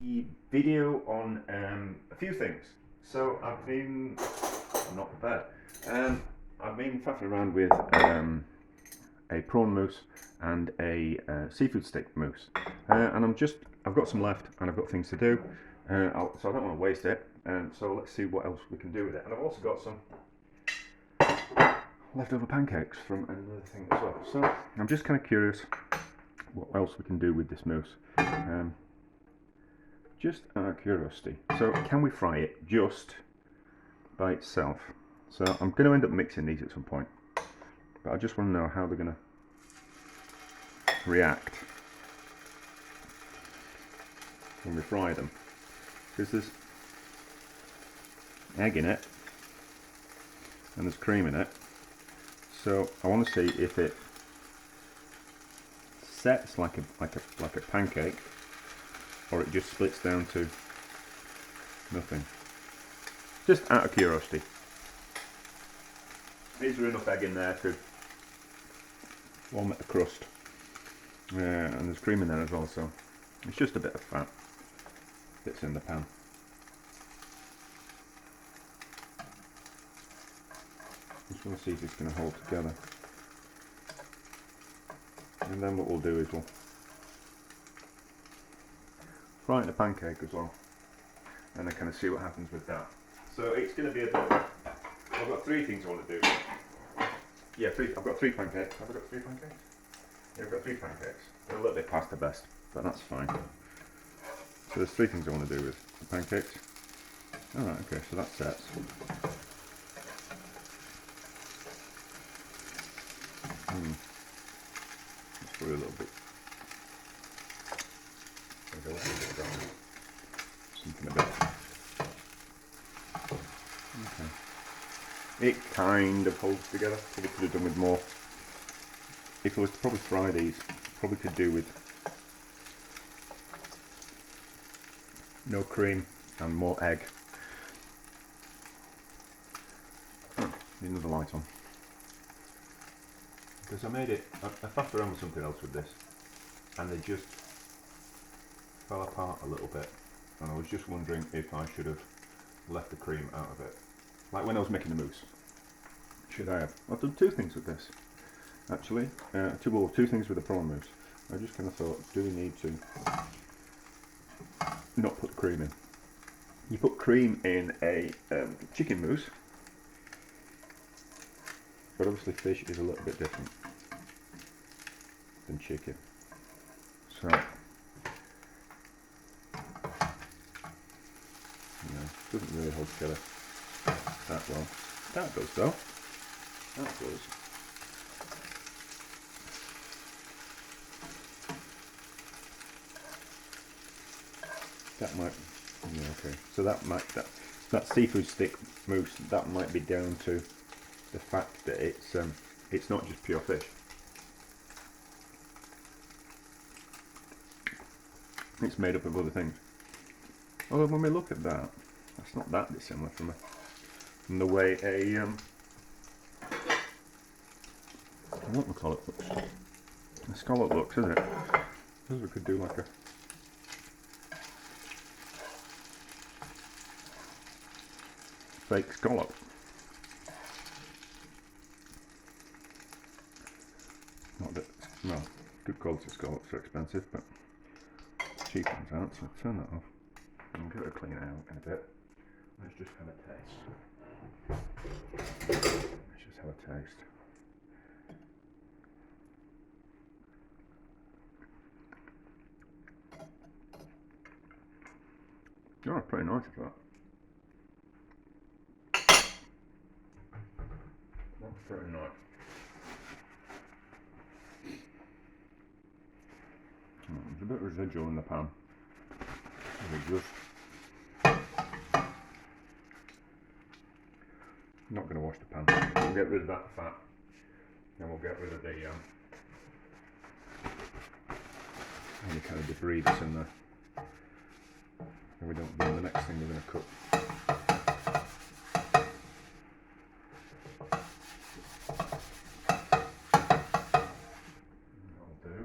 the video on a few things. So I've been, I'm not prepared. I've been faffing around with a prawn mousse and a seafood stick mousse, and I've got some left and I've got things to do, so I don't want to waste it. So let's see what else we can do with it. And I've also got some leftover pancakes from another thing as well. So I'm just kind of curious what else we can do with this mousse. Just out of curiosity. So can we fry it just by itself? So I'm going to end up mixing these at some point, but I just want to know how they're going to react when we fry them, because there's egg in it and there's cream in it, so I want to see if it sets like a pancake, or it just splits down to nothing. Just out of curiosity. Is there enough egg in there to warm at the crust? And there's cream in there as well, so it's just a bit of fat that's in the pan. Just want to see if it's going to hold together. And then what we'll do is we'll fry it in a pancake as well, and then kind of see what happens with that. So it's going to be a bit. I've got three things I want to do. Yeah, I've got three pancakes. Have I got three pancakes? Yeah, I've got three pancakes. They're a little bit past the best, but that's fine. So there's three things I want to do with the pancakes. Alright, okay, so that sets. It's probably a little bit. There's a little bit down. Something a bit. Okay. It kind of holds together. Probably could have done with more. If I was to probably fry these, probably could do with no cream and more egg. Need another light on. Because I made it, I faffed around with something else with this, and they just fell apart a little bit, and I was just wondering if I should have left the cream out of it. Like when I was making the mousse. Should I have? I've done two things with this, actually. Two things with the prawn mousse. I just kind of thought, do we need to not put cream in? You put cream in a chicken mousse, but obviously fish is a little bit different than chicken. So, doesn't really hold together that well. That does though. That does. That might, yeah, okay. So that seafood stick mousse, that might be down to the fact that it's not just pure fish. It's made up of other things. Although when we look at that, that's not that dissimilar from the way what we call it looks. A scallop looks, isn't it? I suppose we could do like a fake scallop. Not that, no, good quality scallops are expensive, but cheap ones aren't, so turn that off. I'll give it a clean out in a bit. Let's just have a taste. Let's just have a taste. Oh, pretty nice that. That's pretty nice. There's a bit of residual in the pan. I'm not going to wash the pan. We'll get rid of that fat, and we'll get rid of the any kind of debris that's in there. And we don't know the next thing we're going to cook. That'll do.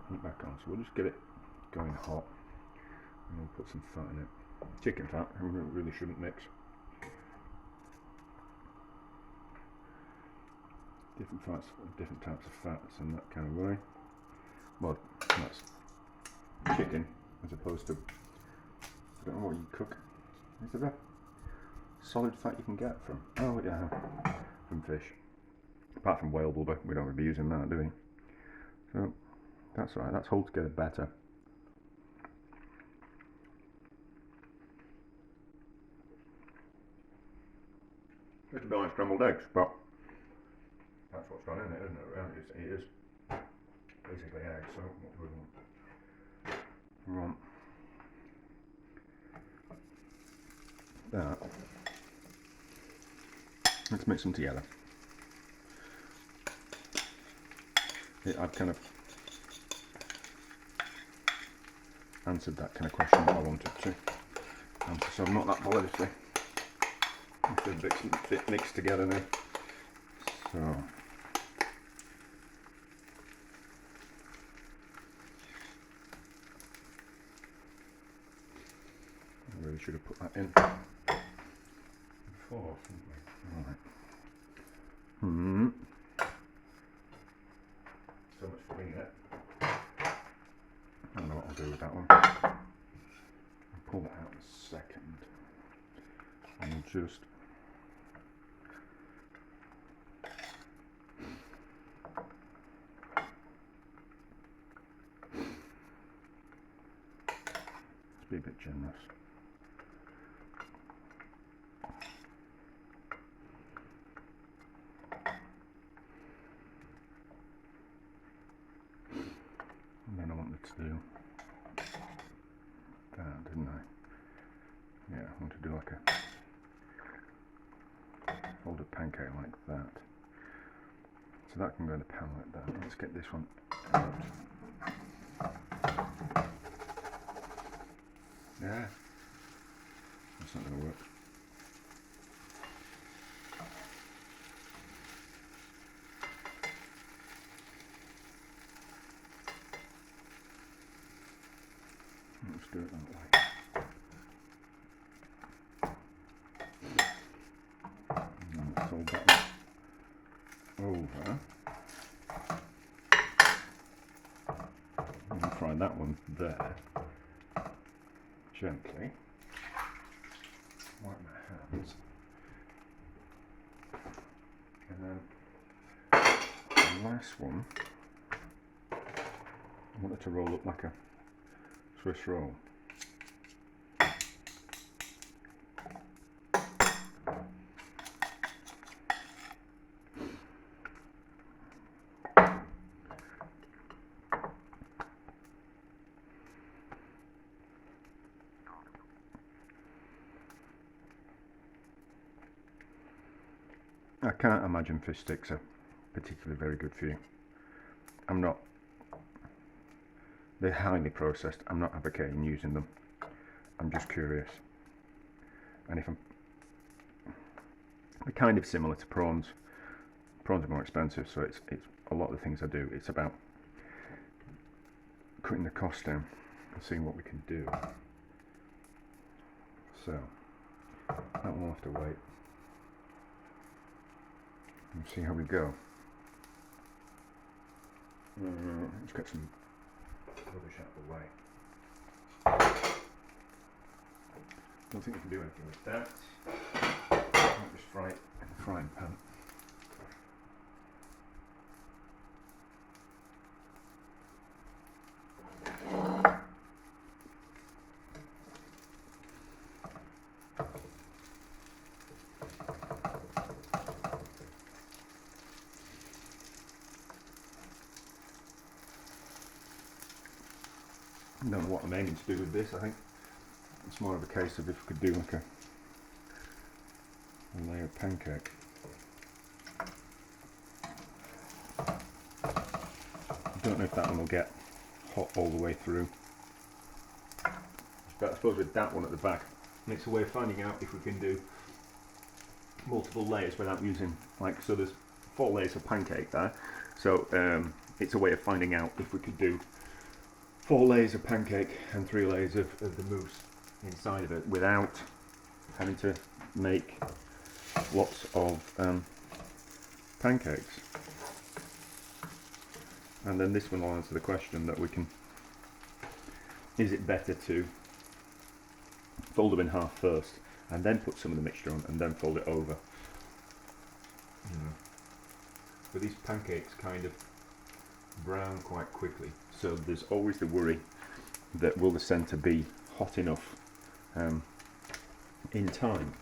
Right. Put it back on. So we'll just get it going hot, and we'll put some fat in it. Chicken fat, we really shouldn't mix. Different fats, different types of fats in that kind of way. Well, that's chicken as opposed to, I don't know what you cook. Is there a solid fat you can get from? Oh yeah, from fish. Apart from whale blubber, we don't really be using that, do we? So that's right, that's hold together better. It's a bit like scrambled eggs, but that's what's gone in it, isn't it? Really, it is basically eggs. So what do we want? We want that. Let's mix them together. I've kind of answered that kind of question that I wanted to answer, so I'm not that bothered if they're mixed together now. So I really should have put that in before, shouldn't we? Alright. So much for winging it. I don't know what I'll do with that one. I'll pull that out in a second. And we'll just be a bit generous. And then I wanted to do that, didn't I? Yeah, I want to do like a folded pancake like that. So that can go in the pan like that. Let's get this one out. Yeah, that's not going to work. Let's do it that way. And then let's fold that over. And fry that one there. Gently. Wipe my hands. And then the last one, I want it to roll up like a Swiss roll. I can't imagine fish sticks are particularly very good for you. I'm not. They're highly processed. I'm not advocating using them. I'm just curious. And if they're kind of similar to prawns. Prawns are more expensive, so it's a lot of the things I do. It's about cutting the cost down and seeing what we can do. So that one will have to wait. And see how we go. Let's get some rubbish out of the way. Don't think we can do anything with that. I'll just fry it in the frying pan. I don't know what I'm aiming to do with this. I think it's more of a case of if we could do like a layer of pancake. I don't know if that one will get hot all the way through. But I suppose with that one at the back, it's a way of finding out if we can do multiple layers without using, like, so there's 4 layers of pancake there. So it's a way of finding out if we could do 4 layers of pancake and 3 layers of the mousse inside of it without having to make lots of pancakes. And then this one will answer the question that we can, is it better to fold them in half first and then put some of the mixture on and then fold it over? But these pancakes kind of brown quite quickly, so there's always the worry that will the centre be hot enough in time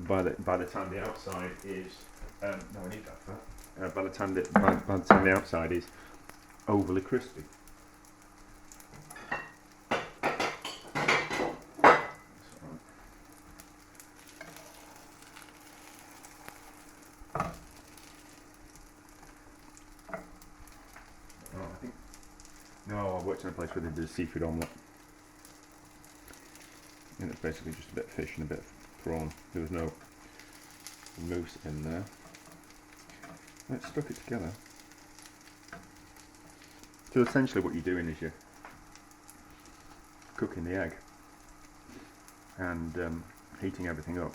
by the time the outside is no, I need that for that. By the time the outside is overly crispy. No, I worked in a place where they did a seafood omelette. And it's basically just a bit of fish and a bit of prawn. There was no mousse in there. Let's stuck it together. So essentially what you're doing is you're cooking the egg and heating everything up.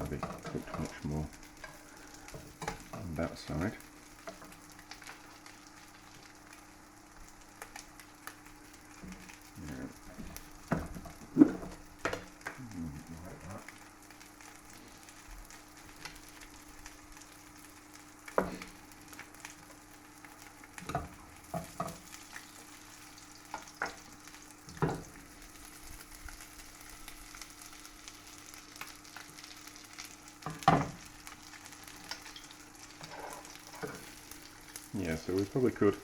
Be cooked much more on that side. Yeah, so we probably could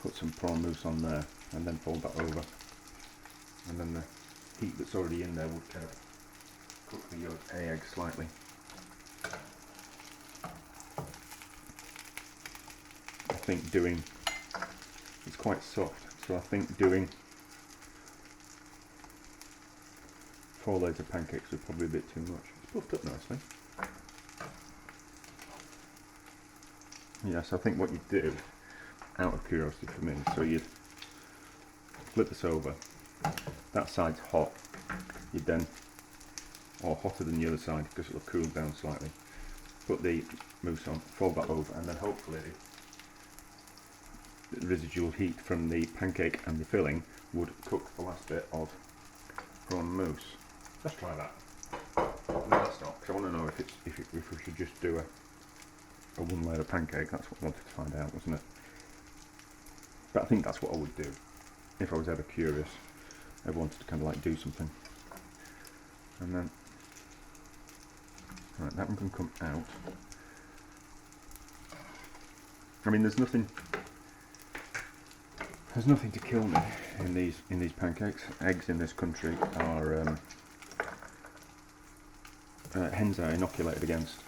put some prawn mousse on there and then fold that over, and then the heat that's already in there would kind of cook the egg slightly. I think it's quite soft, so I think doing 4 layers of pancakes would probably be a bit too much. It's puffed up nicely. Yes, I think what you'd do, out of curiosity for me, so you'd flip this over, that side's hot, you'd then, or hotter than the other side because it'll cool down slightly, put the mousse on, fold that over, and then hopefully the residual heat from the pancake and the filling would cook the last bit of prawn mousse. Let's try that. No, let's not, because I want to know if we should just do a 1 layer of pancake. That's what I wanted to find out, wasn't it? But I think that's what I would do if I was ever curious, ever wanted to kind of like do something. And then, right, that one can come out. I mean, there's nothing to kill me in these pancakes. Eggs in this country are hens are inoculated against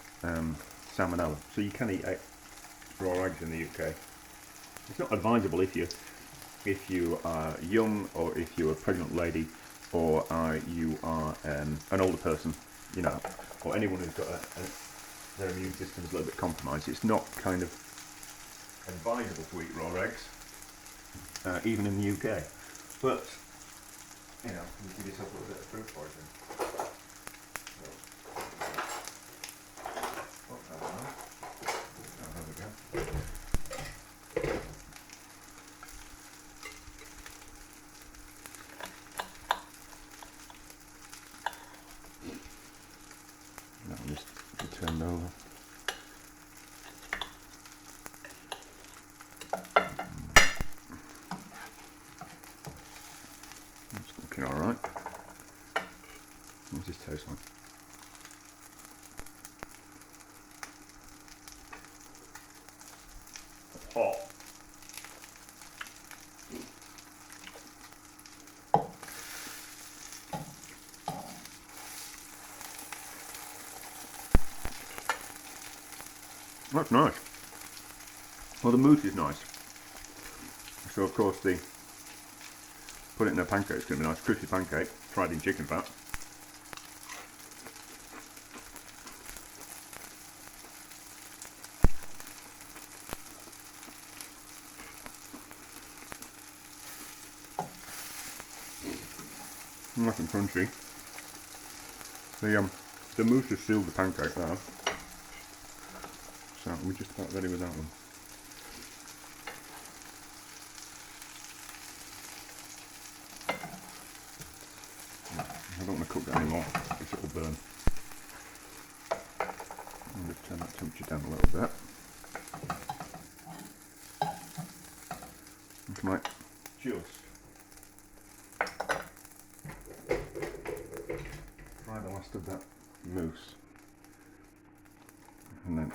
salmonella, so you can eat raw eggs in the UK. It's not advisable if you are young, or if you're a pregnant lady, or you are an older person, you know, or anyone who's got their immune system is a little bit compromised. It's not kind of advisable to eat raw eggs, even in the UK. But you know, you give yourself a little bit of food poisoning. Just turn it over. It's looking alright. What's this taste like? Hot. That's nice. Well, the mousse is nice. So of course put it in a pancake, it's going to be a nice crispy pancake, fried in chicken fat. Nice and crunchy. The mousse has sealed the pancake now. So we're just about ready with that one. I don't want to cook that anymore because it will burn. I'm going to turn that temperature down a little bit. Just might fry the last of that mousse, and then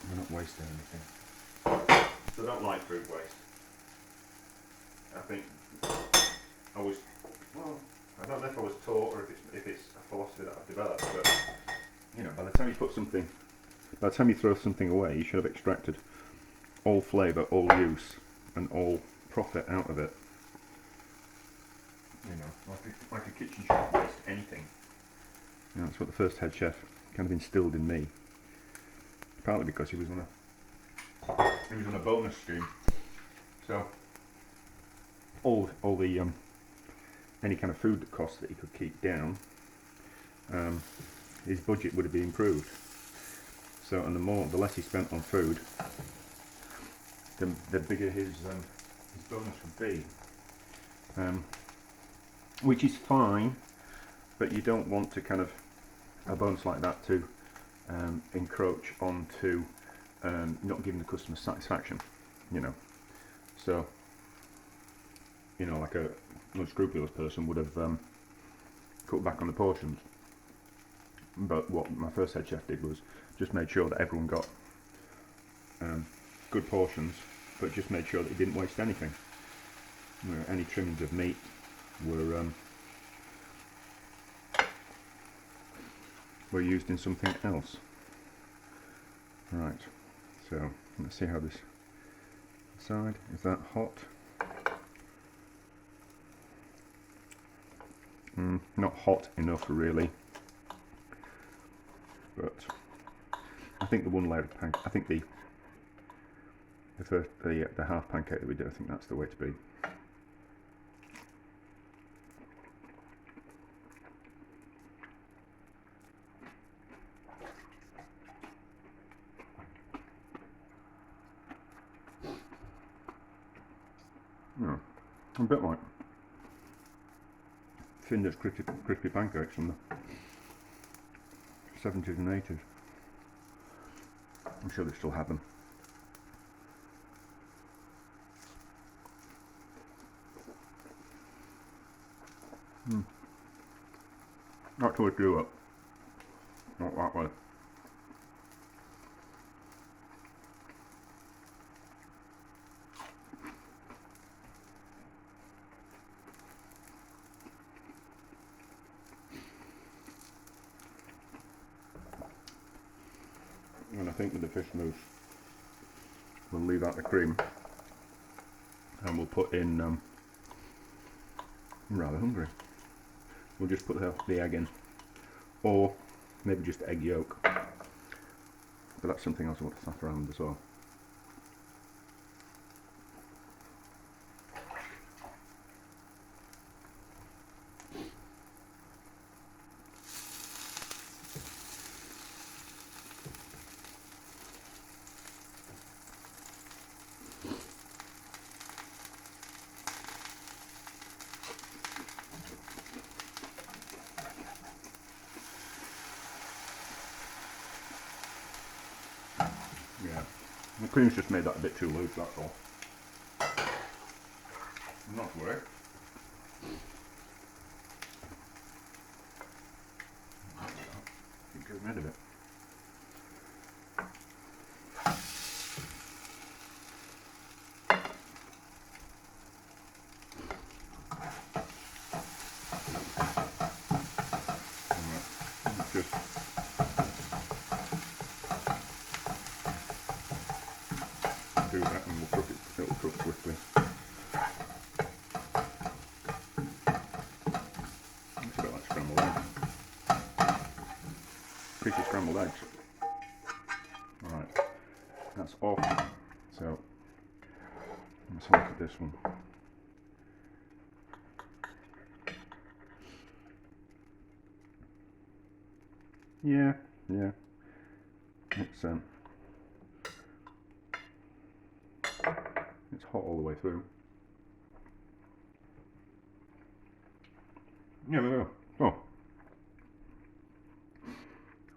we're not wasting anything. So I don't like food waste. I think I don't know if I was taught or if it's a philosophy that I've developed, but you know, by the time you throw something away, you should have extracted all flavour, all use, and all profit out of it. You know, like a kitchen chef waste anything. You know, that's what the first head chef kind of instilled in me. Partly because he was on a bonus scheme, so all the any kind of food costs that he could keep down, his budget would have been improved. So, and the less he spent on food, the bigger his bonus would be, which is fine, but you don't want to kind of a bonus like that to encroach onto not giving the customer satisfaction, you know. So, you know, like a unscrupulous person would have cut back on the portions. But what my first head chef did was just made sure that everyone got good portions, but just made sure that he didn't waste anything. You know, any trimmings of meat were used in something else. Right, so let's see how this side is. That hot? Not hot enough really, but I think the one layer of pancake, I think the half pancake that we do, I think that's the way to be. Yeah, a bit like Finder's crispy pancakes from the 70s and 80s. I'm sure they still have them. Not till we grew up. Not that way. And I think with the fish mousse, we'll leave out the cream and we'll put in, I'm rather hungry, we'll just put the egg in, or maybe just egg yolk, but that's something else I want to faff around as well. Yeah, the cream's just made that a bit too loose, that's all. Not to worry. Keep getting rid of it. Just do that and we'll cook it, it'll cook quickly. It's a bit like scrambled eggs. Pretty scrambled eggs. Alright, that's off. So Let's have a look at this one. Yeah, it's hot all the way through. Yeah, there we go. Oh,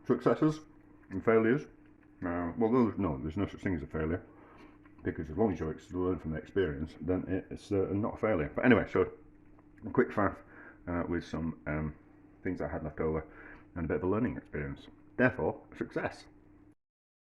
successes and failures. Well, there's no such thing as a failure, because as long as you learn from the experience, then it's not a failure. But anyway, so a quick faff with some things I had left over and a bit of a learning experience. Therefore, a success.